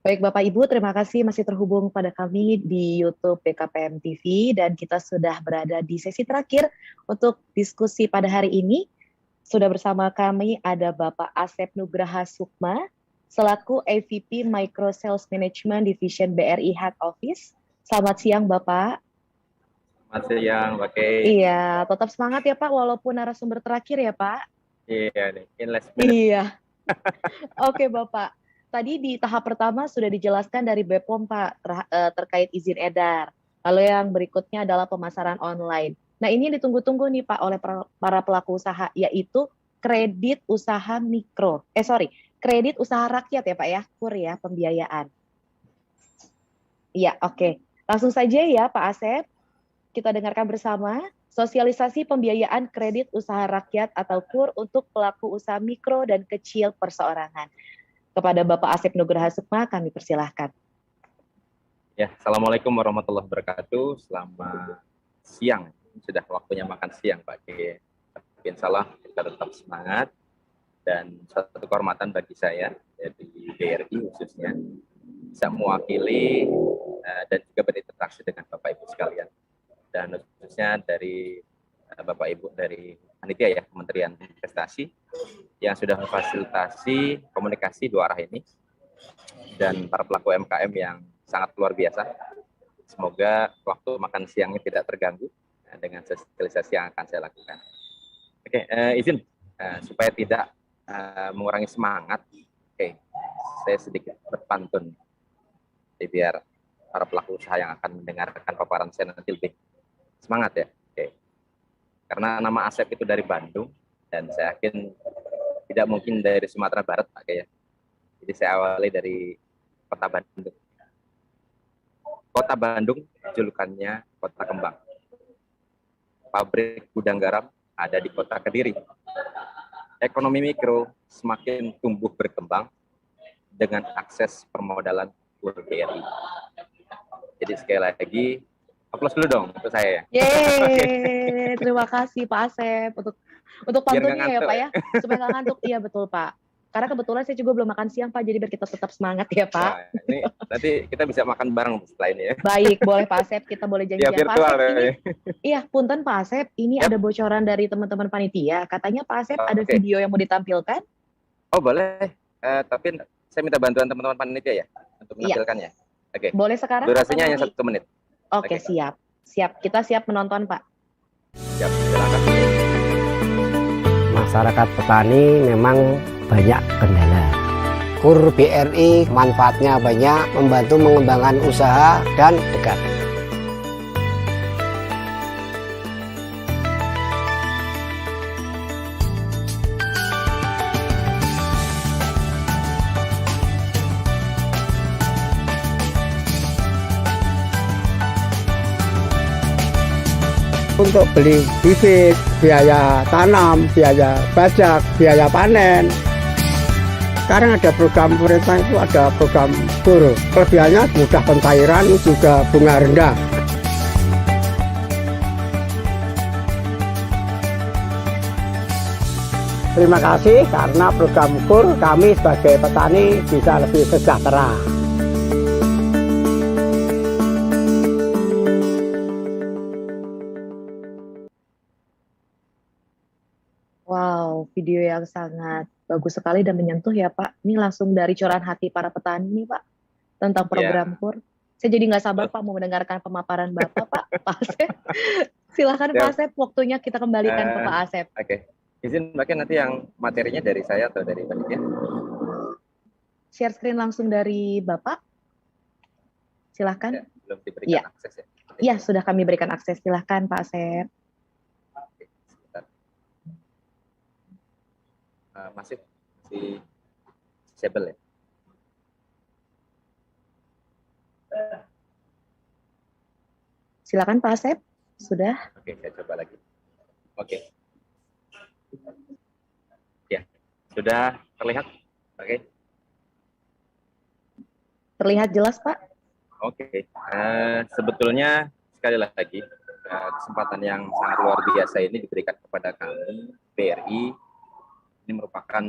Baik Bapak Ibu, terima kasih masih terhubung pada kami di YouTube BKPM TV dan kita sudah berada di sesi terakhir untuk diskusi pada hari ini. Sudah bersama kami ada Bapak Asep Nugraha Sukma selaku AVP Micro Sales Management Division BRI Head Office. Selamat siang Bapak. Selamat siang, Pak Kay. Iya, tetap semangat ya Pak walaupun narasumber terakhir ya Pak. Iya nih, in last minute. Iya. Oke Bapak. Tadi di tahap pertama sudah dijelaskan dari BPOM Pak terkait izin edar. Lalu yang berikutnya adalah pemasaran online. Nah ini ditunggu-tunggu nih Pak oleh para pelaku usaha, yaitu kredit usaha mikro. Kredit usaha rakyat ya Pak ya, KUR ya, pembiayaan. Iya, oke. Langsung saja ya Pak Asep, kita dengarkan bersama sosialisasi pembiayaan kredit usaha rakyat atau KUR untuk pelaku usaha mikro dan kecil perseorangan. Kepada Bapak Asep Nugraha Sukma, kami persilahkan. Ya, Assalamualaikum warahmatullahi wabarakatuh. Selamat siang. Sudah waktunya makan siang, Pak Kay. Tapi insya Allah kita tetap semangat. Dan suatu kehormatan bagi saya, dari BRI khususnya, bisa mewakili dan juga berinteraksi dengan Bapak Ibu sekalian. Dan khususnya dari Bapak Ibu dari panitia ya, Kementerian Investasi, yang sudah memfasilitasi komunikasi dua arah ini, dan para pelaku UMKM yang sangat luar biasa. Semoga waktu makan siangnya tidak terganggu dengan sosialisasi yang akan saya lakukan. Oke, izin supaya tidak mengurangi semangat. Oke, saya sedikit berpantun, jadi biar para pelaku usaha yang akan mendengarkan paparan saya nanti lebih semangat ya. Oke, karena nama Asep itu dari Bandung dan saya yakin tidak mungkin dari Sumatera Barat, Pak Kay. Jadi saya awali dari Kota Bandung. Kota Bandung julukannya Kota Kembang. Pabrik gudang garam ada di Kota Kediri. Ekonomi mikro semakin tumbuh berkembang dengan akses permodalan KUR BRI. Jadi sekali lagi, aplaus dulu dong untuk saya ya. Yeay, terima kasih Pak Asep untuk pantunnya ya Pak ya, supaya nggak ngantuk. Iya betul Pak. Karena kebetulan saya juga belum makan siang Pak, jadi biar kita tetap semangat ya Pak. Nah, ini nanti kita bisa makan bareng setelah ini ya. Baik, boleh Pak Asep, kita boleh janjian. Ya, Pak Asep ya. Iya, punten Pak Asep, ini ada bocoran dari teman-teman panitia. Katanya Pak Asep ada video yang mau ditampilkan. Oh boleh, tapi saya minta bantuan teman-teman panitia ya untuk menampilkannya. Oke. Boleh sekarang? Durasinya hanya 1 menit. Oke, siap. Kita siap menonton Pak. Siap, silakan. Masyarakat petani memang banyak kendala. KUR BRI manfaatnya banyak, membantu mengembangkan usaha dan dekat. Untuk beli bibit, biaya tanam, biaya pajak, biaya panen. Sekarang ada program pemerintah, itu ada program KUR. Kelebihannya mudah pencairan, juga bunga rendah. Terima kasih karena program KUR kami sebagai petani bisa lebih sejahtera. Wow, video yang sangat bagus sekali dan menyentuh ya Pak. Ini langsung dari curahan hati para petani nih Pak, tentang program KUR. Saya jadi nggak sabar Pak mau mendengarkan pemaparan Bapak Pak Asep. Silahkan Pak Asep, waktunya kita kembalikan ke Pak Asep. Oke, izin Mbak Kay, nanti yang materinya dari saya atau dari panitia? Share screen langsung dari Bapak. Silahkan. Ya, belum diberikan akses ya? Iya, sudah kami berikan akses. Silahkan Pak Asep. Masih disable ya? Silakan Pak Asep, sudah. Oke, saya coba lagi. Oke. Ya, sudah terlihat? Oke. Terlihat jelas Pak? Oke. Sebetulnya sekali lagi kesempatan yang sangat luar biasa ini diberikan kepada kami BRI. Ini merupakan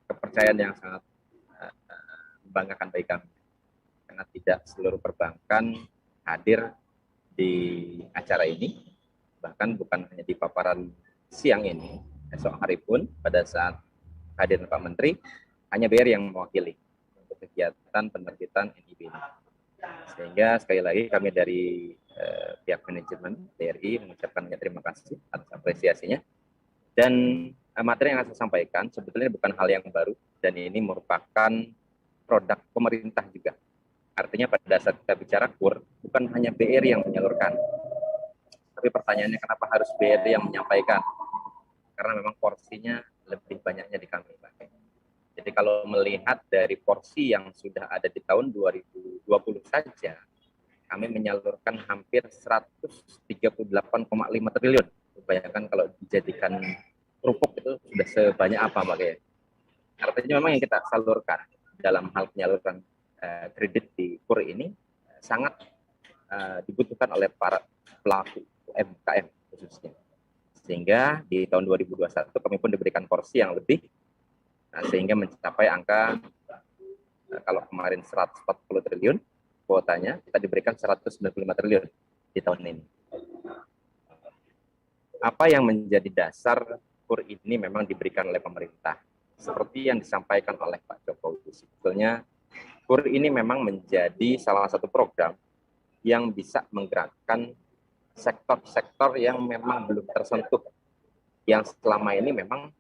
kepercayaan yang sangat membanggakan bagi kami. karena tidak seluruh perbankan hadir di acara ini. Bahkan bukan hanya di paparan siang ini, esok hari pun pada saat hadir Pak Menteri, hanya BRI yang mewakili untuk kegiatan penerbitan NIB ini. Sehingga sekali lagi kami dari pihak manajemen BRI mengucapkan terima kasih atas apresiasinya. Dan materi yang akan saya sampaikan sebetulnya bukan hal yang baru, dan ini merupakan produk pemerintah juga. Artinya pada saat kita bicara KUR, bukan hanya BRI yang menyalurkan. Tapi pertanyaannya kenapa harus BRI yang menyampaikan? Karena memang porsinya lebih banyaknya di kami, Pak. Jadi kalau melihat dari porsi yang sudah ada di tahun 2020 saja, kami menyalurkan hampir 138,5 triliun. Bayangkan kalau dijadikan kerupuk itu sudah sebanyak apa, Pak. Artinya memang yang kita salurkan dalam hal penyaluran kredit di KUR ini sangat dibutuhkan oleh para pelaku UMKM khususnya. Sehingga di tahun 2021 kami pun diberikan porsi yang lebih, sehingga mencapai angka kalau kemarin 140 triliun kuotanya, kita diberikan 195 triliun di tahun ini. Apa yang menjadi dasar KUR ini memang diberikan oleh pemerintah. Seperti yang disampaikan oleh Pak Jokowi, sebetulnya KUR ini memang menjadi salah satu program yang bisa menggerakkan sektor-sektor yang memang belum tersentuh, yang selama ini memang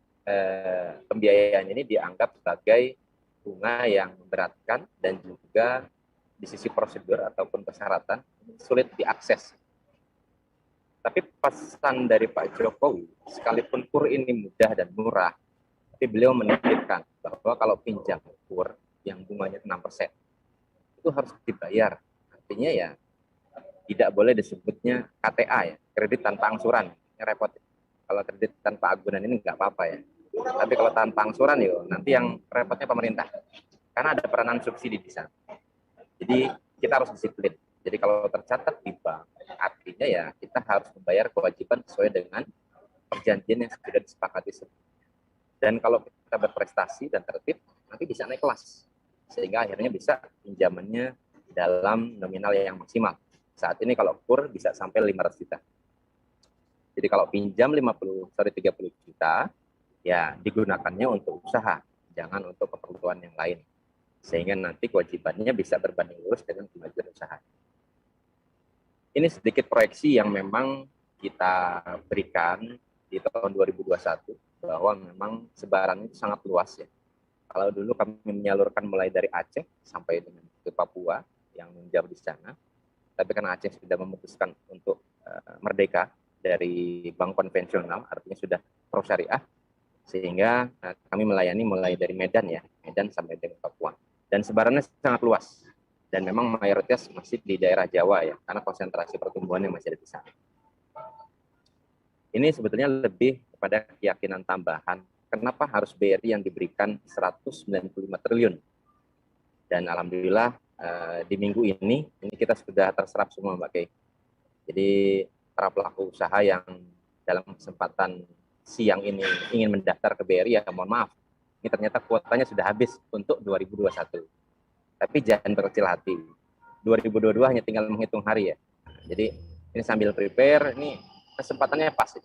pembiayaan ini dianggap sebagai bunga yang memberatkan dan juga di sisi prosedur ataupun persyaratan sulit diakses. Tapi pesan dari Pak Jokowi, sekalipun KUR ini mudah dan murah, tapi beliau menitipkan bahwa kalau pinjam KUR yang bunganya 6%, itu harus dibayar. Artinya ya tidak boleh disebutnya KTA ya, kredit tanpa angsuran. Ini repot. Kalau kredit tanpa agunan ini nggak apa-apa ya. Tapi kalau tanpa angsuran yuk, nanti yang repotnya pemerintah. Karena ada peranan subsidi di sana. Jadi kita harus disiplin. Jadi kalau tercatat di bank, artinya ya kita harus membayar kewajiban sesuai dengan perjanjian yang sudah disepakati. Dan kalau kita berprestasi dan tertib, nanti bisa naik kelas. Sehingga akhirnya bisa pinjamannya dalam nominal yang maksimal. Saat ini kalau KUR bisa sampai 500 juta. Jadi kalau pinjam 30 juta, ya digunakannya untuk usaha, jangan untuk keperluan yang lain. Sehingga nanti kewajibannya bisa berbanding lurus dengan kemajuan usaha. Ini sedikit proyeksi yang memang kita berikan di tahun 2021, bahwa memang sebaran itu sangat luas ya. Kalau dulu kami menyalurkan mulai dari Aceh sampai dengan ke Papua yang menjauh di sana, tapi karena Aceh sudah memutuskan untuk merdeka dari bank konvensional, artinya sudah pro syariah, sehingga kami melayani mulai dari Medan ya, Medan sampai dengan Papua. Dan sebarannya sangat luas. Dan memang mayoritas masih di daerah Jawa ya, karena konsentrasi pertumbuhannya masih ada di sana. Ini sebetulnya lebih kepada keyakinan tambahan. Kenapa harus BRI yang diberikan 195 triliun? Dan alhamdulillah di minggu ini kita sudah terserap semua, Mbak Kay. Jadi para pelaku usaha yang dalam kesempatan siang ini ingin mendaftar ke BRI, ya mohon maaf, ini ternyata kuotanya sudah habis untuk 2021. Tapi jangan berkecil hati, 2022 hanya tinggal menghitung hari ya. Jadi ini sambil prepare, ini kesempatannya pas ini.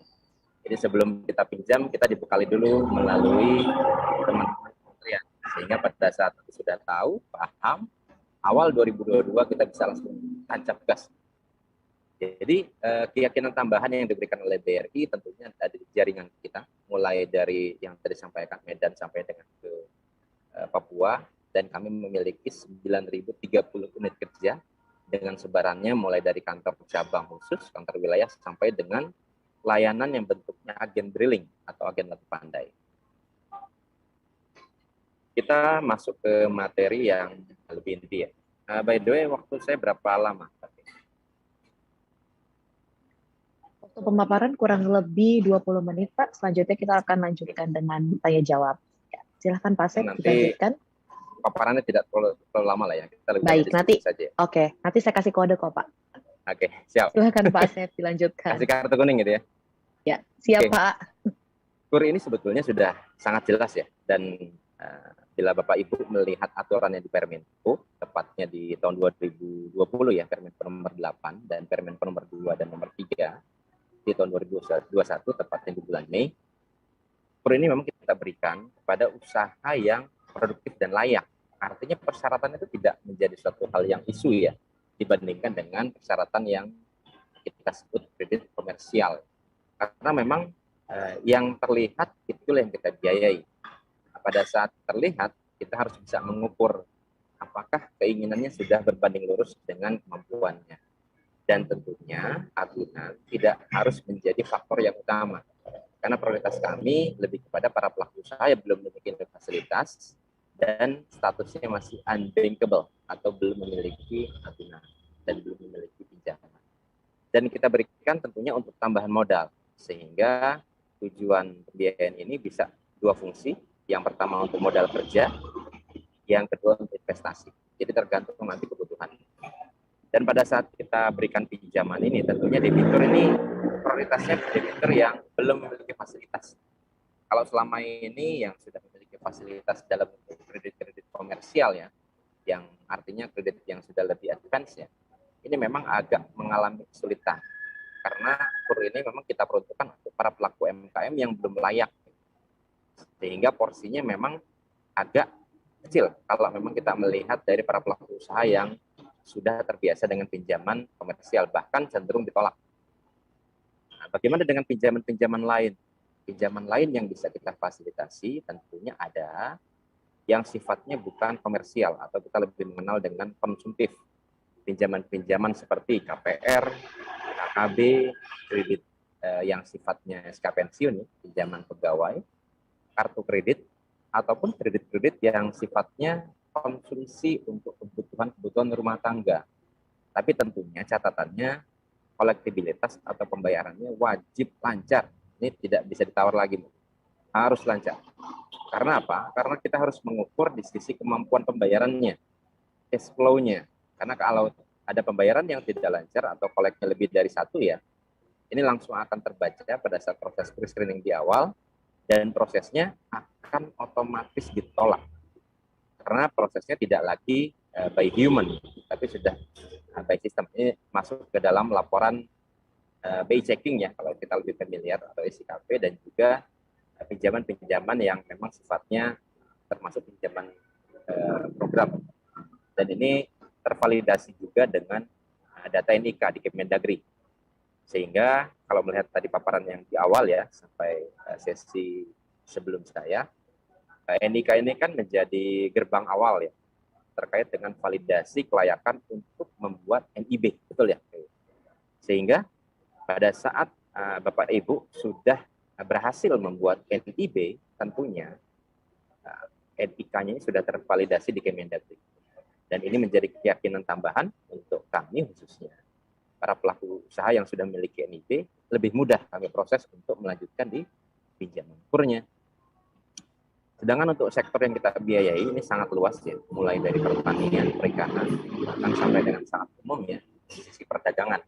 Jadi sebelum kita pinjam, kita dibekali dulu melalui teman-teman kementerian. Sehingga pada saat sudah tahu, paham, awal 2022 kita bisa langsung tancap gas. Jadi keyakinan tambahan yang diberikan oleh BRI tentunya ada di jaringan kita, mulai dari yang tadi sampaikan Medan sampai dengan ke Papua, dan kami memiliki 9.030 unit kerja dengan sebarannya mulai dari kantor cabang khusus, kantor wilayah, sampai dengan layanan yang bentuknya agen drilling atau agen latih pandai. Kita masuk ke materi yang lebih inti ya. By the way, waktu saya berapa lama? Waktu pemaparan kurang lebih 20 menit, Pak. Selanjutnya kita akan lanjutkan dengan tanya jawab. Ya, silahkan Pak Asep, dilanjutkan. Paparannya tidak terlalu lama lah ya. Kita lebih baik, nanti saja. Oke, nanti saya kasih kode kok, Pak. Oke, siap. Silahkan Pak Asep dilanjutkan. Kasih kartu kuning gitu ya. Ya, siap Pak. KUR ini sebetulnya sudah sangat jelas ya, dan bila Bapak Ibu melihat aturan yang di Permenko, tepatnya di tahun 2020 ya, Permenko nomor 8 dan Permenko nomor 2 dan nomor 3 di tahun 2021, tepatnya di bulan Mei. KUR ini memang kita berikan kepada usaha yang produktif dan layak. Artinya persyaratan itu tidak menjadi suatu hal yang isu ya, dibandingkan dengan persyaratan yang kita sebut kredit komersial. Karena memang yang terlihat itulah yang kita biayai. Pada saat terlihat, kita harus bisa mengukur apakah keinginannya sudah berbanding lurus dengan kemampuannya. Dan tentunya agunan tidak harus menjadi faktor yang utama. Karena prioritas kami lebih kepada para pelaku usaha yang belum memiliki fasilitas dan statusnya masih unbankable atau belum memiliki agunan dan belum memiliki pinjaman. Dan kita berikan tentunya untuk tambahan modal, sehingga tujuan pembiayaan ini bisa dua fungsi. Yang pertama untuk modal kerja, yang kedua untuk investasi. Jadi tergantung nanti kebutuhan. Dan pada saat kita berikan pinjaman ini, tentunya debitur ini prioritasnya debitur yang belum memiliki fasilitas. Kalau selama ini yang sudah memiliki fasilitas dalam kredit-kredit komersial ya, yang artinya kredit yang sudah lebih advance ya, ini memang agak mengalami kesulitan. Karena KUR ini memang kita peruntukkan untuk para pelaku UMKM yang belum layak. Sehingga porsinya memang agak kecil kalau memang kita melihat dari para pelaku usaha yang sudah terbiasa dengan pinjaman komersial, bahkan cenderung ditolak. Nah, bagaimana dengan pinjaman-pinjaman lain? Pinjaman lain yang bisa kita fasilitasi tentunya ada yang sifatnya bukan komersial atau kita lebih mengenal dengan konsumtif. Pinjaman-pinjaman seperti KPR, KKB, kredit yang sifatnya SK pensiun, pinjaman pegawai, kartu kredit, ataupun kredit-kredit yang sifatnya konsumsi untuk kebutuhan rumah tangga. Tapi tentunya catatannya kolektibilitas atau pembayarannya wajib lancar. Ini tidak bisa ditawar lagi, harus lancar. Karena apa? Karena kita harus mengukur di sisi kemampuan pembayarannya, cash flow-nya. Karena kalau ada pembayaran yang tidak lancar atau koleknya lebih dari satu ya, ini langsung akan terbaca pada saat proses pre-screening di awal, dan prosesnya akan otomatis ditolak. Karena prosesnya tidak lagi by human, tapi sudah by system. Ini masuk ke dalam laporan BI checking ya, kalau kita lebih familiar, atau SIKP, dan juga pinjaman-pinjaman yang memang sifatnya termasuk pinjaman program. Dan ini tervalidasi juga dengan data NIK di Kemendagri. Sehingga kalau melihat tadi paparan yang di awal ya, sampai sesi sebelum saya, NIK ini kan menjadi gerbang awal ya, terkait dengan validasi kelayakan untuk membuat NIB, betul ya? Sehingga pada saat Bapak Ibu sudah berhasil membuat NIB, tentunya NIK-nya sudah tervalidasi di Kemendagri. Dan ini menjadi keyakinan tambahan untuk kami khususnya para pelaku usaha yang sudah memiliki NIB, lebih mudah kami proses untuk melanjutkan di pinjaman KUR-nya. Sedangkan untuk sektor yang kita biayai ini sangat luas ya, mulai dari pertanian, perikanan, bahkan sampai dengan sangat umum ya, di sisi perdagangan.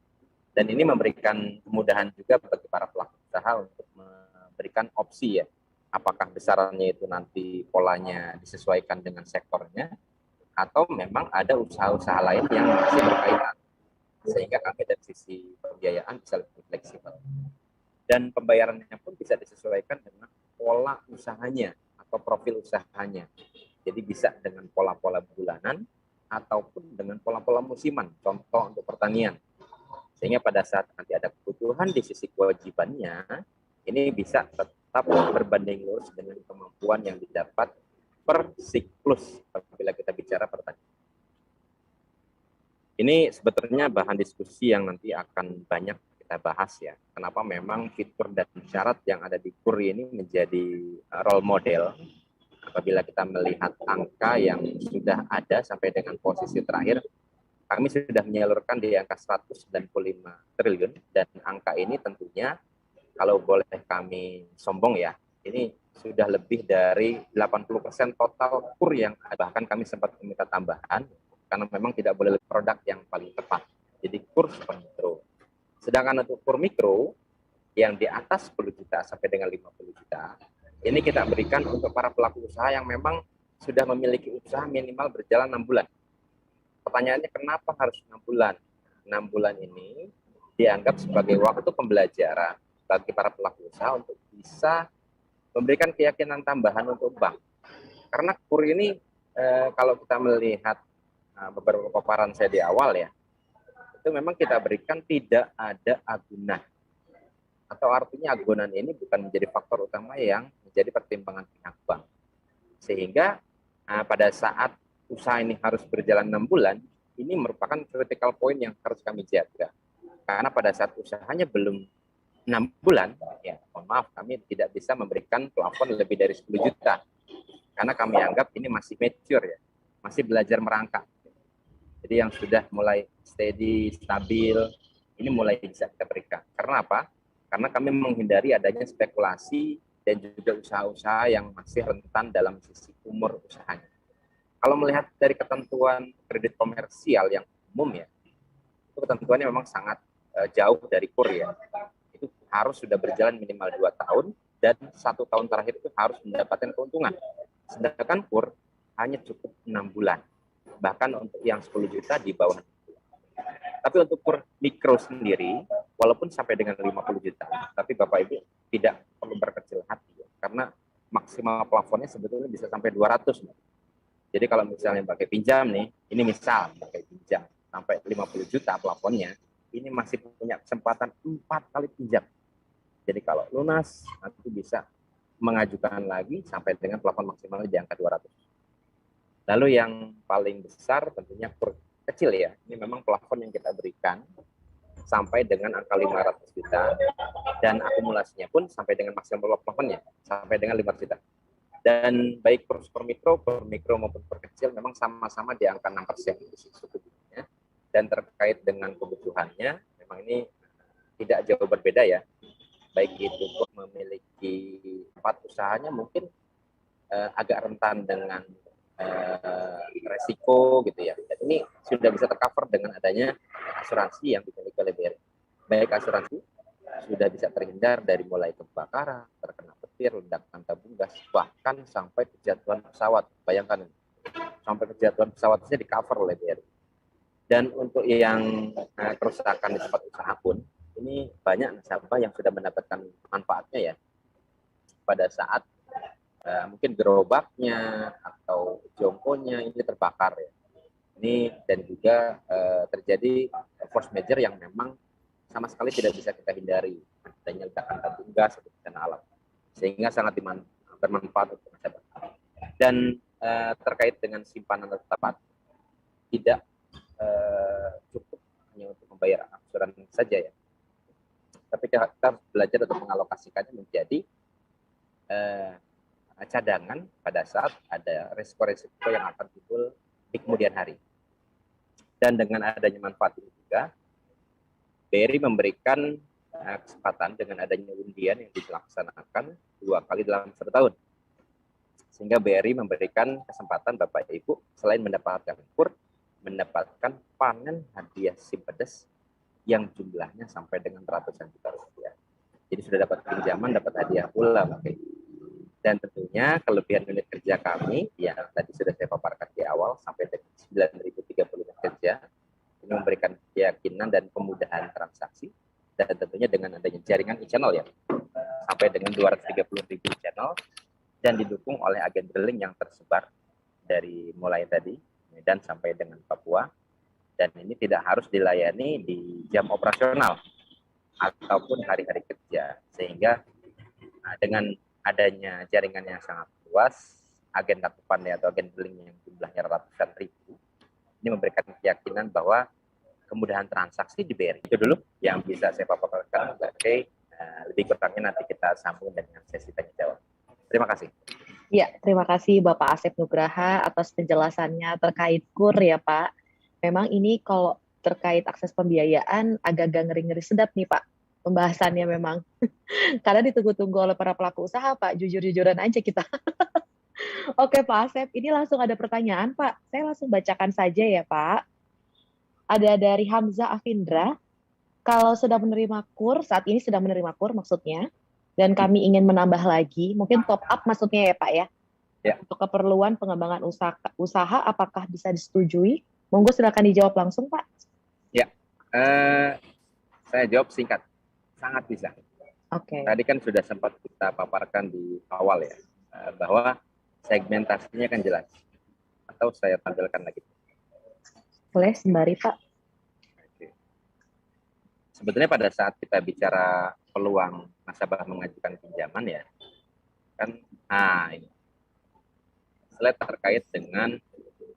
Dan ini memberikan kemudahan juga bagi para pelaku usaha untuk memberikan opsi ya, apakah besarannya itu nanti polanya disesuaikan dengan sektornya, atau memang ada usaha-usaha lain yang masih berkaitan. Sehingga kami dari sisi pembiayaan bisa lebih fleksibel. Dan pembayarannya pun bisa disesuaikan dengan pola usahanya atau profil usahanya. Jadi bisa dengan pola-pola bulanan ataupun dengan pola-pola musiman, contoh untuk pertanian. Sehingga pada saat nanti ada kebutuhan di sisi kewajibannya, ini bisa tetap berbanding lurus dengan kemampuan yang didapat per siklus apabila kita bicara pertanian. Ini sebetulnya bahan diskusi yang nanti akan banyak kita bahas ya. Kenapa memang fitur dan syarat yang ada di KUR ini menjadi role model apabila kita melihat angka yang sudah ada sampai dengan posisi terakhir. Kami sudah menyalurkan di angka 195 triliun dan angka ini tentunya kalau boleh kami sombong ya, ini sudah lebih dari 80% total KUR yang bahkan kami sempat meminta tambahan karena memang tidak boleh produk yang paling tepat. Jadi KUR super mikro. Sedangkan untuk KUR mikro yang di atas 10 juta sampai dengan 50 juta, ini kita berikan untuk para pelaku usaha yang memang sudah memiliki usaha minimal berjalan 6 bulan. Pertanyaannya kenapa harus 6 bulan? 6 bulan ini dianggap sebagai waktu pembelajaran bagi para pelaku usaha untuk bisa memberikan keyakinan tambahan untuk bank. Karena KUR ini kalau kita melihat beberapa paparan saya di awal ya, itu memang kita berikan tidak ada agunan. Atau artinya agunan ini bukan menjadi faktor utama yang menjadi pertimbangan pihak bank. Sehingga pada saat usaha ini harus berjalan 6 bulan, ini merupakan critical point yang harus kami jaga. Karena pada saat usahanya belum 6 bulan, ya mohon maaf kami tidak bisa memberikan plafon lebih dari 10 juta. Karena kami anggap ini masih mature ya, masih belajar merangkak. Jadi yang sudah mulai steady, stabil, ini mulai bisa kita berikan. Karena apa? Karena kami menghindari adanya spekulasi dan juga usaha-usaha yang masih rentan dalam sisi umur usahanya. Kalau melihat dari ketentuan kredit komersial yang umum ya, itu ketentuannya memang sangat jauh dari KUR ya. Itu harus sudah berjalan minimal 2 tahun dan 1 tahun terakhir itu harus mendapatkan keuntungan. Sedangkan KUR hanya cukup 6 bulan. Bahkan untuk yang 10 juta di bawah. Tapi untuk KUR mikro sendiri, walaupun sampai dengan 50 juta, tapi Bapak Ibu tidak perlu berkecil hati, karena maksimal plafonnya sebetulnya bisa sampai 200. Jadi kalau misalnya pakai pinjam nih, ini misal pakai pinjam sampai 50 juta plafonnya, ini masih punya kesempatan 4 kali pinjam. Jadi kalau lunas, nanti bisa mengajukan lagi sampai dengan plafon maksimalnya di angka 200. Lalu yang paling besar tentunya KUR kecil ya, ini memang plafon yang kita berikan sampai dengan angka 500 juta dan akumulasinya pun sampai dengan maksimal plafonnya sampai dengan 500 juta. Dan baik KUR super mikro maupun KUR kecil memang sama-sama di angka 6% suku bunganya. Dan terkait dengan kebutuhannya memang ini tidak jauh berbeda ya. Baik itu KUR memiliki tempat usahanya mungkin agak rentan dengan resiko gitu ya. Dan ini sudah bisa tercover dengan adanya asuransi yang dimiliki oleh BRI. Baik asuransi sudah bisa terhindar dari mulai kebakaran, terkena petir, ledakan tabung gas, bahkan sampai kejatuhan pesawat. Bayangkan sampai kejatuhan pesawat saja di cover oleh BRI. Dan untuk yang kerusakan di tempat usaha pun ini banyak nasabah yang sudah mendapatkan manfaatnya ya pada saat mungkin gerobaknya atau jongkonya ini terbakar ya. Ini dan juga terjadi force major yang memang sama sekali tidak bisa kita hindari, adanya ledakan tabung gas atau bencana alam, sehingga sangat bermanfaat untuk masyarakat. Dan terkait dengan simpanan tepat, tidak cukup hanya untuk membayar angsuran saja ya, tapi kita harus belajar untuk mengalokasikannya menjadi cadangan pada saat ada resiko-resiko yang akan timbul di kemudian hari. Dan dengan adanya manfaat ini juga, BRI memberikan kesempatan dengan adanya undian yang dilaksanakan 2 kali dalam 1 tahun. Sehingga BRI memberikan kesempatan Bapak Ibu selain mendapatkan KUR, mendapatkan panen hadiah Simpedes yang jumlahnya sampai dengan ratusan juta rupiah. Jadi sudah dapat pinjaman, dapat hadiah pula Bapak Ibu. Dan tentunya kelebihan unit kerja kami yang tadi sudah saya paparkan di awal sampai dengan 9.030 unit kerja ini memberikan keyakinan dan kemudahan transaksi, dan tentunya dengan adanya jaringan e-channel ya sampai dengan 230.000 channel dan didukung oleh agen drilling yang tersebar dari mulai tadi Medan sampai dengan Papua, dan ini tidak harus dilayani di jam operasional ataupun hari-hari kerja, sehingga dengan adanya jaringan yang sangat luas, agen kartu pandai atau agen drilling yang jumlahnya ratusan ribu, ini memberikan keyakinan bahwa kemudahan transaksi di BRI. Itu dulu yang bisa saya paparkan. Oke, lebih kurangnya nanti kita sambung dengan sesi tanya jawab. Terima kasih. Ya, terima kasih Bapak Asep Nugraha atas penjelasannya terkait KUR ya Pak. Memang ini kalau terkait akses pembiayaan agak-agak ngeri-ngeri sedap nih Pak. Pembahasannya memang. Karena ditunggu-tunggu oleh para pelaku usaha, Pak. Jujur-jujuran aja kita. Oke, Pak Asep. Ini langsung ada pertanyaan, Pak. Saya langsung bacakan saja ya, Pak. Ada dari Hamzah Afindra. Kalau sudah menerima KUR, saat ini sedang menerima KUR maksudnya, dan kami ingin menambah lagi, mungkin top up maksudnya ya, Pak ya. Ya. untuk keperluan pengembangan usaha apakah bisa disetujui? Monggo silakan dijawab langsung, Pak. Saya jawab singkat, sangat bisa. Oke. Tadi kan sudah sempat kita paparkan di awal ya, bahwa segmentasinya kan jelas. Atau saya tampilkan lagi. Boleh sembari, Pak. Oke. Sebetulnya pada saat kita bicara peluang nasabah mengajukan pinjaman ya, kan, ini slide terkait dengan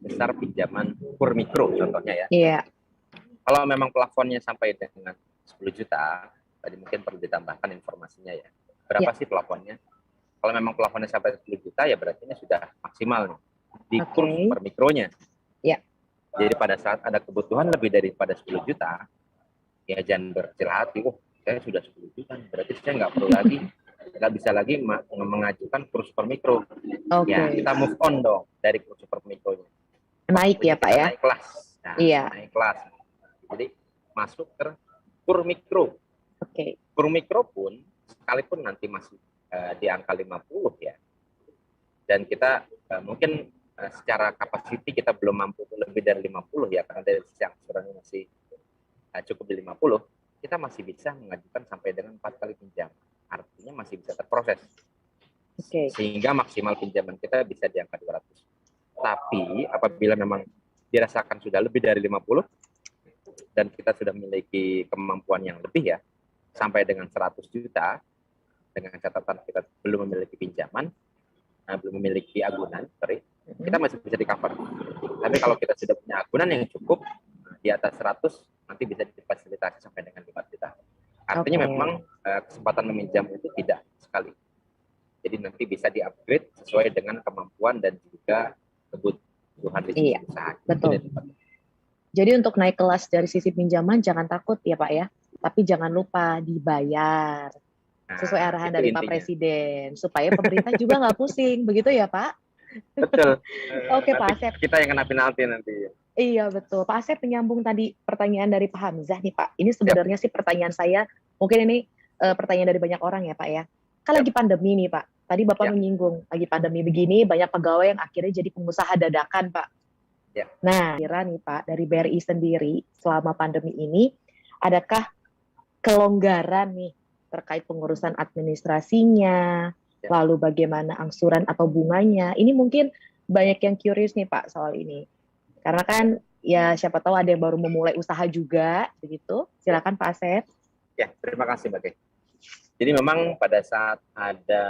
besar pinjaman kur mikro contohnya ya. Iya. Kalau memang plafonnya sampai dengan 10 juta, tadi mungkin perlu ditambahkan informasinya ya. Berapa sih plafonnya? Kalau memang plafonnya sampai 10 juta, ya berarti sudah maksimal nih di kur super mikronya. Ya. Jadi pada saat ada kebutuhan lebih daripada 10 juta, ya jangan berkecil hati, saya sudah 10 juta, berarti saya nggak perlu lagi, nggak bisa lagi mengajukan kur super mikro. Ya, kita move on dong dari kur super mikronya. Naik ya, Pak ya? Naik kelas. Nah, iya. Naik kelas. Jadi masuk ke kur mikro. Oke. Kur mikro pun sekalipun nanti masih di angka 50 ya. Dan kita mungkin secara kapasiti kita belum mampu lebih dari 50 ya, karena dari sisi angsurannya masih cukup di 50, kita masih bisa mengajukan sampai dengan 4 kali pinjaman. Artinya masih bisa terproses. Sehingga maksimal pinjaman kita bisa di angka 200. Tapi apabila memang dirasakan sudah lebih dari 50 dan kita sudah memiliki kemampuan yang lebih ya, sampai dengan 100 juta, dengan catatan kita belum memiliki pinjaman, belum memiliki agunan, kita masih bisa di cover. Tapi kalau kita sudah punya agunan yang cukup, di atas 100, nanti bisa difasilitasi sampai dengan 5 juta. Artinya memang kesempatan meminjam itu tidak sekali. Jadi nanti bisa di-upgrade sesuai dengan kemampuan dan juga kebutuhan di usaha. Betul. Jadi untuk naik kelas dari sisi pinjaman jangan takut ya Pak ya, tapi jangan lupa dibayar sesuai arahan dari intinya Pak Presiden, supaya pemerintah juga nggak pusing, begitu ya Pak? Betul. Oke Pak Asep. Kita yang kena penalti nanti. Iya betul. Pak Asep menyambung tadi pertanyaan dari Pak Hamzah nih Pak. Ini sebenarnya sih pertanyaan saya, mungkin ini pertanyaan dari banyak orang ya Pak ya. Kan lagi pandemi nih Pak. Tadi Bapak menyinggung, lagi pandemi begini banyak pegawai yang akhirnya jadi pengusaha dadakan Pak. Nah, kira nih Pak, dari BRI sendiri selama pandemi ini, adakah kelonggaran nih terkait pengurusan administrasinya, lalu bagaimana angsuran atau bunganya? Ini mungkin banyak yang curious nih Pak soal ini. Karena kan ya siapa tahu ada yang baru memulai usaha juga, begitu. Silakan Pak Asep. Ya, terima kasih Mbak Kay. Jadi memang pada saat ada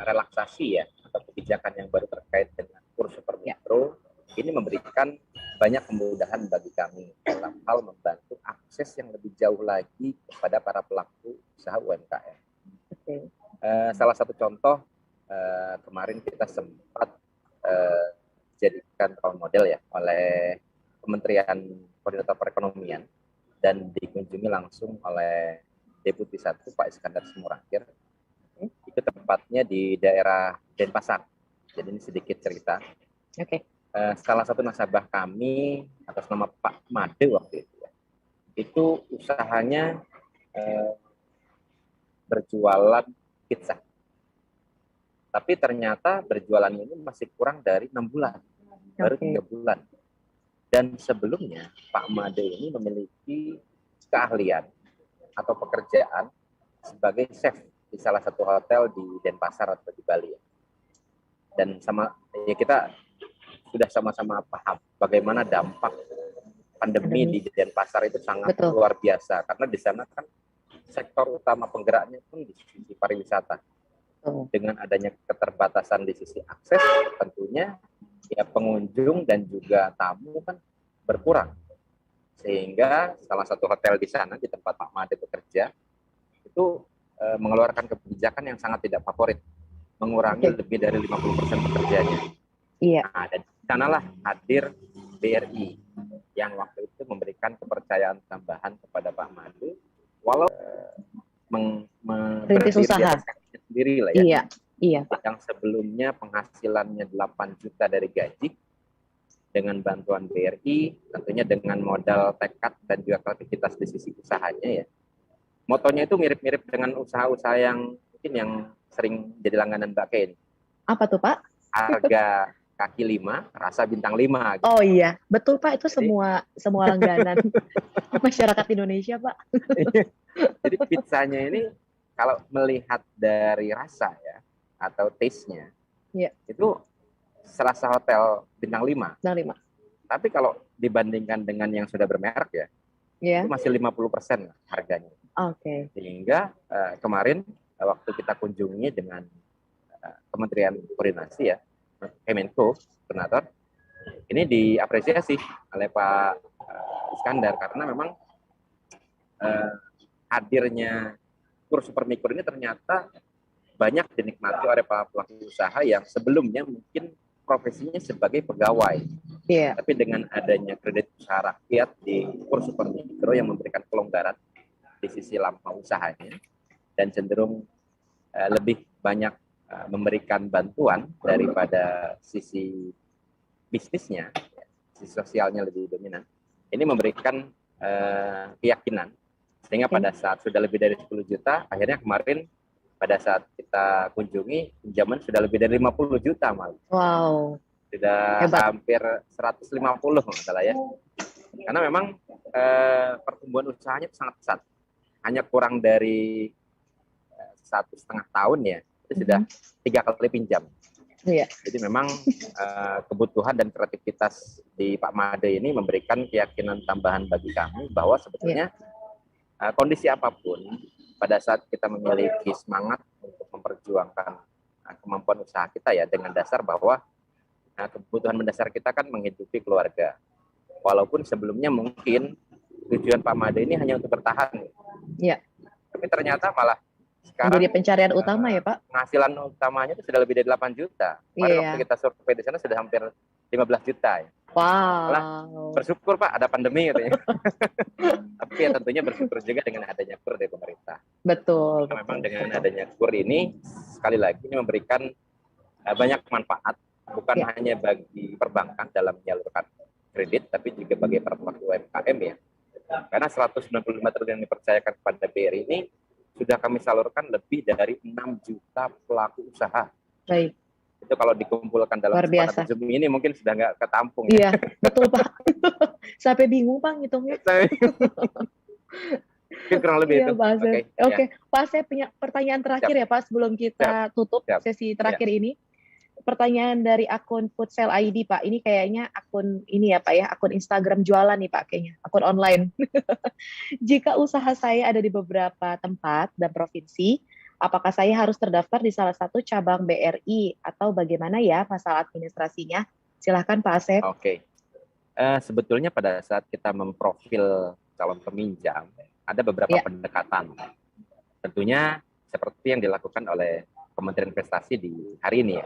relaksasi ya, atau kebijakan yang baru terkait dengan kur super mikro, ini memberikan banyak kemudahan bagi kami dalam hal membantu akses yang lebih jauh lagi kepada para pelaku usaha UMKM. Salah satu contoh, kemarin kita sempat jadikan role model ya oleh Kementerian Koordinator Perekonomian dan dikunjungi langsung oleh Deputi 1 Pak Iskandar Simorangkir. Itu tempatnya di daerah Denpasar. Jadi ini sedikit cerita. Salah satu nasabah kami atas nama Pak Made waktu itu ya, itu usahanya berjualan pizza. Tapi ternyata berjualan ini masih kurang dari 6 bulan, baru 3 bulan. Dan sebelumnya Pak Made ini memiliki keahlian atau pekerjaan sebagai chef di salah satu hotel di Denpasar atau di Bali. Dan kita sudah sama-sama paham bagaimana dampak pandemi di Denpasar itu sangat luar biasa, karena di sana kan sektor utama penggeraknya pun di sisi pariwisata. Dengan adanya keterbatasan di sisi akses, tentunya ya pengunjung dan juga tamu kan berkurang. Sehingga salah satu hotel di sana, di tempat Pak Made bekerja, itu mengeluarkan kebijakan yang sangat tidak favorit, mengurangi lebih dari 50% pekerjanya. Nah, dan di sanalah hadir BRI yang waktu itu memberikan kepercayaan tambahan kepada Pak Made, walau berintis usaha sendiri lah ya. Iya. Yang sebelumnya penghasilannya 8 juta dari gaji, dengan bantuan BRI, tentunya dengan modal tekad dan juga kreativitas di sisi usahanya ya. Motonya itu mirip-mirip dengan usaha-usaha yang mungkin yang sering jadi langganan Mbak Kay. Apa tuh Pak? harga kaki 5, rasa bintang 5. Gitu. Oh iya, betul Pak, itu Jadi, semua langganan masyarakat Indonesia, Pak. jadi pizzanya ini kalau melihat dari rasa ya atau taste-nya, Iya. itu serasa hotel bintang 5. Bintang 5. Tapi kalau dibandingkan dengan yang sudah bermerek ya, Ya. itu masih 50% harganya. Oke. Sehingga kemarin waktu kita kunjungi dengan Kementerian Koordinasi ya, Kemenko, Koordinator, ini diapresiasi oleh Pak Iskandar karena memang hadirnya kur super mikro ini ternyata banyak dinikmati oleh para pelaku usaha yang sebelumnya mungkin profesinya sebagai pegawai. Iya. Tapi dengan adanya kredit usaha rakyat di kur super mikro yang memberikan kelonggaran di sisi lama usahanya dan cenderung lebih banyak memberikan bantuan daripada sisi bisnisnya, sisi sosialnya lebih dominan. Ini memberikan keyakinan sehingga pada saat sudah lebih dari 10 juta, akhirnya kemarin pada saat kita kunjungi pinjaman sudah lebih dari 50 juta malah. Wow. Sudah Hebat. hampir 150 masalah ya. Karena memang pertumbuhan usahanya sangat pesat. Hanya kurang dari 1,5 tahun ya, itu sudah 3 kali pinjam. Iya. Jadi memang kebutuhan dan kreativitas di Pak Made ini memberikan keyakinan tambahan bagi kami bahwa sebetulnya kondisi apapun pada saat kita memiliki semangat untuk memperjuangkan kemampuan usaha kita ya dengan dasar bahwa kebutuhan mendasar kita kan menghidupi keluarga. Walaupun sebelumnya mungkin tujuan Pak Made ini hanya untuk bertahan. Iya. Tapi ternyata malah sekarang Menjadi pencarian utama ya Pak? Penghasilan utamanya itu sudah lebih dari 8 juta. Pada waktu kita survei di sana sudah hampir 15 juta ya. Wow. Malah bersyukur Pak ada pandemi katanya. Tapi ya tentunya bersyukur juga dengan adanya kur dari pemerintah. Betul. Karena memang dengan adanya kur ini sekali lagi ini memberikan banyak manfaat bukan hanya bagi perbankan dalam menyalurkan kredit tapi juga bagi para pelaku UMKM ya. Karena 195 triliun yang dipercayakan kepada BRI ini sudah kami salurkan lebih dari 6 juta pelaku usaha. Baik. Itu kalau dikumpulkan dalam kesempatan Zoom ini mungkin sudah nggak ketampung. Iya, betul Pak. Sampai bingung Pak ngitungnya. Kurang lebih itu. Oke. Pak, saya punya pertanyaan terakhir ya Pak sebelum kita tutup sesi terakhir ini. Pertanyaan dari akun Futsal ID Pak. Ini kayaknya akun ini ya Pak ya, akun Instagram jualan nih Pak kayaknya, akun online. Jika usaha saya ada di beberapa tempat dan provinsi, apakah saya harus terdaftar di salah satu cabang BRI atau bagaimana ya masalah administrasinya? Silahkan Pak Asep. Oke. Sebetulnya pada saat kita memprofil calon peminjam, ada beberapa pendekatan. Tentunya seperti yang dilakukan oleh Kementerian Investasi di hari ini ya.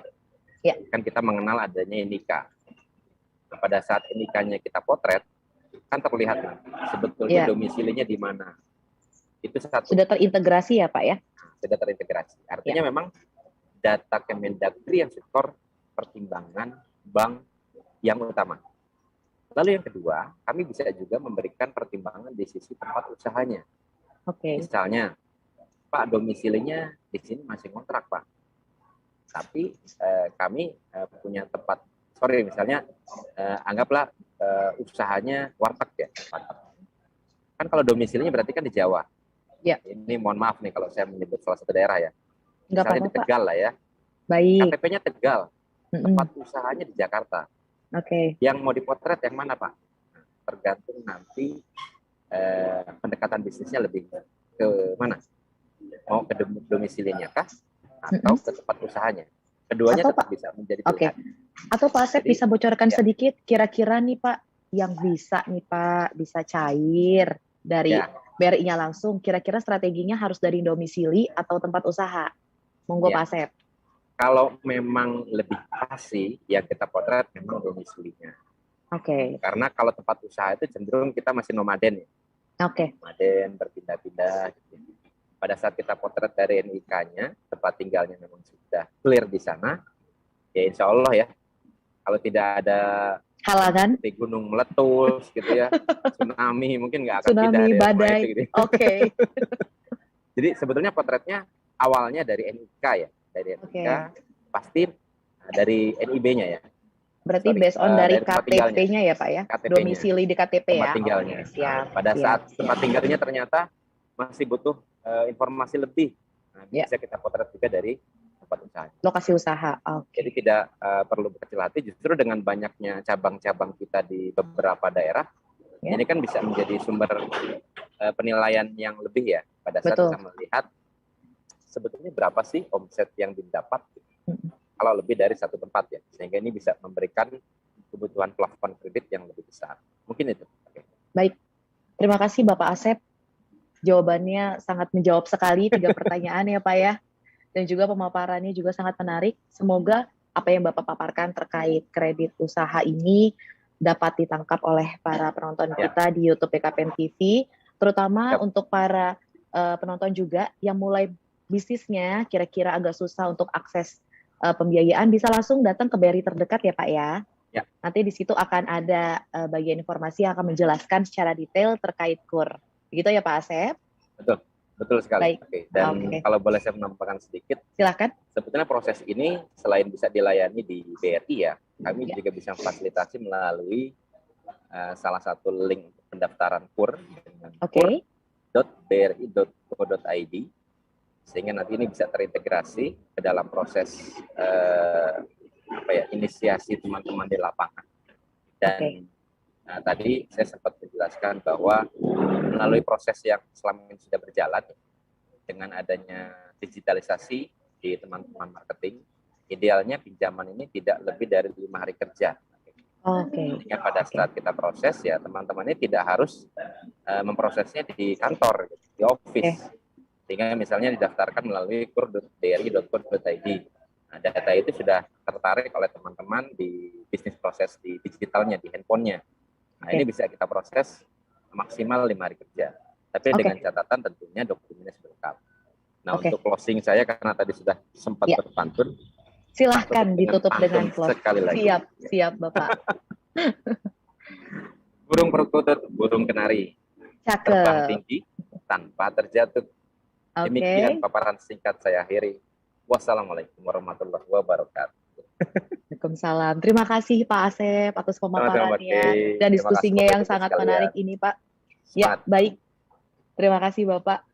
Kan kita mengenal adanya NIK. Nah, pada saat NIK-nya kita potret, kan terlihat sebetulnya domisilinya di mana. Itu satu. Sudah terintegrasi ya Pak ya? Sudah terintegrasi. Artinya memang data Kemendagri yang sektor pertimbangan bank yang utama. Lalu yang kedua, kami bisa juga memberikan pertimbangan di sisi tempat usahanya. Misalnya, Pak domisilinya di sini masih kontrak Pak. Tapi kami punya tempat, misalnya anggaplah usahanya warteg ya. Kan kalau domisilinya berarti kan di Jawa. Ya. Ini mohon maaf nih kalau saya menyebut salah satu daerah ya. Misalnya di Tegal lah ya. Baik. KTP-nya Tegal. Tempat usahanya di Jakarta. Yang mau dipotret yang mana Pak? Tergantung nanti pendekatan bisnisnya lebih ke mana? Mau ke domisilinya kah? Atau ke tempat usahanya. Keduanya tetap bisa menjadi pilihan. Atau Pak Asep bisa bocorkan sedikit kira-kira nih Pak yang bisa nih Pak bisa cair dari BRI-nya langsung, kira-kira strateginya harus dari domisili atau tempat usaha. Monggo Pak Asep. Kalau memang lebih pasti yang kita potret memang domisilinya. Karena kalau tempat usaha itu cenderung kita masih nomaden ya. Nomaden berpindah-pindah gitu. Pada saat kita potret dari NIK-nya, tempat tinggalnya memang sudah clear di sana, ya insya Allah ya, kalau tidak ada halangan, seperti gunung meletus gitu ya, tsunami mungkin nggak akan pindah dari badai. Gitu. Jadi sebetulnya potretnya awalnya dari NIK ya, dari NIK pasti dari NIB-nya ya. Berarti Sorry, based on dari tempat tinggalnya. KTP-nya ya Pak ya? KTP-nya. Domisili di KTP Tempat ya? tinggalnya. Oke, siap. Pada siap, saat siap. tempat tinggalnya ternyata masih butuh informasi lebih. Nah, Ya. bisa kita potret juga dari tempat usaha. Lokasi usaha, oke. Jadi tidak perlu berkecil hati, justru dengan banyaknya cabang-cabang kita di beberapa daerah, Ya. ini kan bisa menjadi sumber penilaian yang lebih ya, pada saat Betul. kita melihat sebetulnya berapa sih omset yang didapat Mm-mm. kalau lebih dari satu tempat ya, sehingga ini bisa memberikan kebutuhan plafon kredit yang lebih besar. Mungkin itu. Oke. Baik, terima kasih Bapak Asep. Jawabannya sangat menjawab sekali 3 pertanyaan ya Pak ya. Dan juga pemaparannya juga sangat menarik. Semoga apa yang Bapak paparkan terkait kredit usaha ini dapat ditangkap oleh para penonton Ya. kita di YouTube BKPM TV, terutama Yap. untuk para penonton juga yang mulai bisnisnya kira-kira agak susah untuk akses pembiayaan, bisa langsung datang ke BRI terdekat ya Pak ya. Ya. Nanti di situ akan ada bagian informasi yang akan menjelaskan secara detail terkait KUR. Begitu ya Pak Asep? Betul sekali. Baik. Oke. Dan Oke. kalau boleh saya menambahkan sedikit, Silakan. sebetulnya proses ini selain bisa dilayani di BRI ya, kami Ya. juga bisa fasilitasi melalui salah satu link pendaftaran KUR dengan Oke. kur.bri.co.id, sehingga nanti ini bisa terintegrasi ke dalam proses inisiasi teman-teman di lapangan. Dan tadi saya sempat menjelaskan bahwa melalui proses yang selama ini sudah berjalan dengan adanya digitalisasi di teman-teman marketing, idealnya pinjaman ini tidak lebih dari 5 hari kerja. Oke. Sehingga pada saat kita proses ya teman-teman ini tidak harus memprosesnya di kantor, di office. Sehingga misalnya didaftarkan melalui kur.bri.co.id. Nah, data itu sudah tertarik oleh teman-teman di bisnis proses di digitalnya, di handphonenya. Nah, ini bisa kita proses maksimal 5 hari kerja. Tapi dengan catatan tentunya dokumennya sudah lengkap. Nah, untuk closing saya karena tadi sudah sempat berpantun. Silahkan ditutup dengan close. Sekali lagi. Siap Bapak. Burung perkutut, burung kenari. Terbang Cakep. tinggi tanpa terjatuh. Demikian paparan singkat saya akhiri. Wassalamualaikum warahmatullahi wabarakatuh. Waalaikumsalam. Terima kasih Pak Asep atas pemaparannya dan diskusinya yang sangat menarik ini Pak. Ya, baik. Terima kasih Bapak.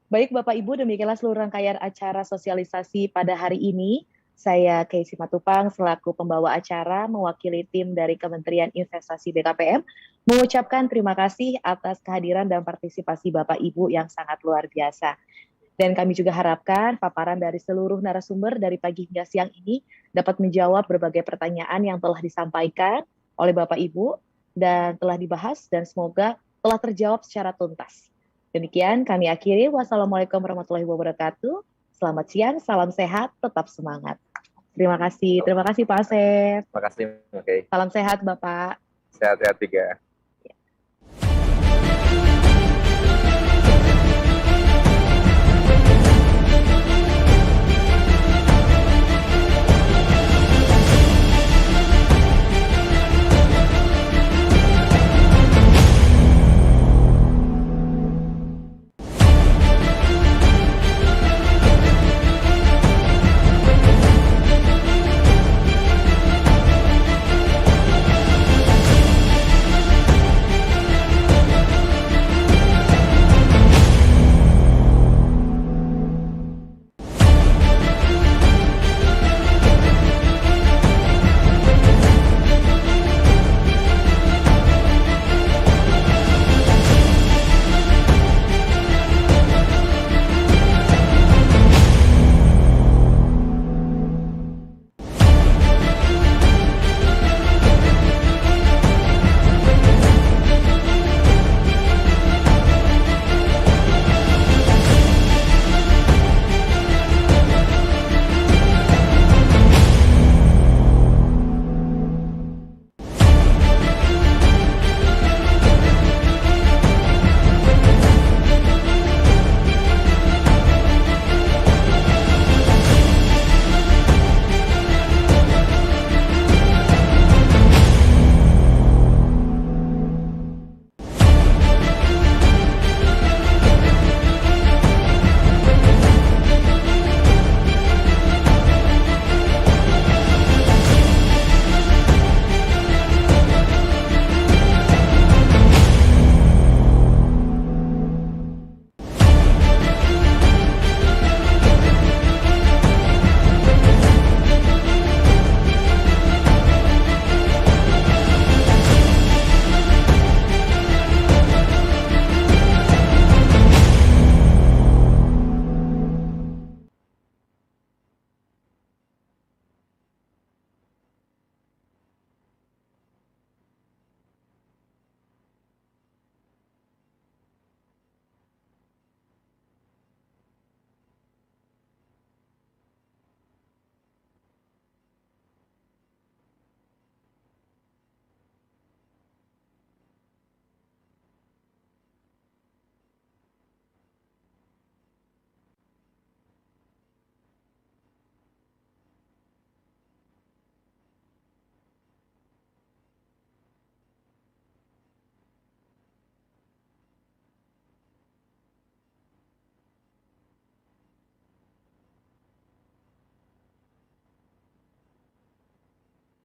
Baik Bapak Ibu, demikianlah seluruh rangkaian acara sosialisasi pada hari ini. Saya Kay Simatupang selaku pembawa acara mewakili tim dari Kementerian Investasi BKPM mengucapkan terima kasih atas kehadiran dan partisipasi Bapak Ibu yang sangat luar biasa. Dan kami juga harapkan paparan dari seluruh narasumber dari pagi hingga siang ini dapat menjawab berbagai pertanyaan yang telah disampaikan oleh Bapak Ibu dan telah dibahas dan semoga telah terjawab secara tuntas. Demikian kami akhiri. Wassalamualaikum warahmatullahi wabarakatuh. Selamat siang, salam sehat, tetap semangat. Terima kasih Pak Asep. Terima kasih, oke. Salam sehat Bapak. Sehat-sehat juga.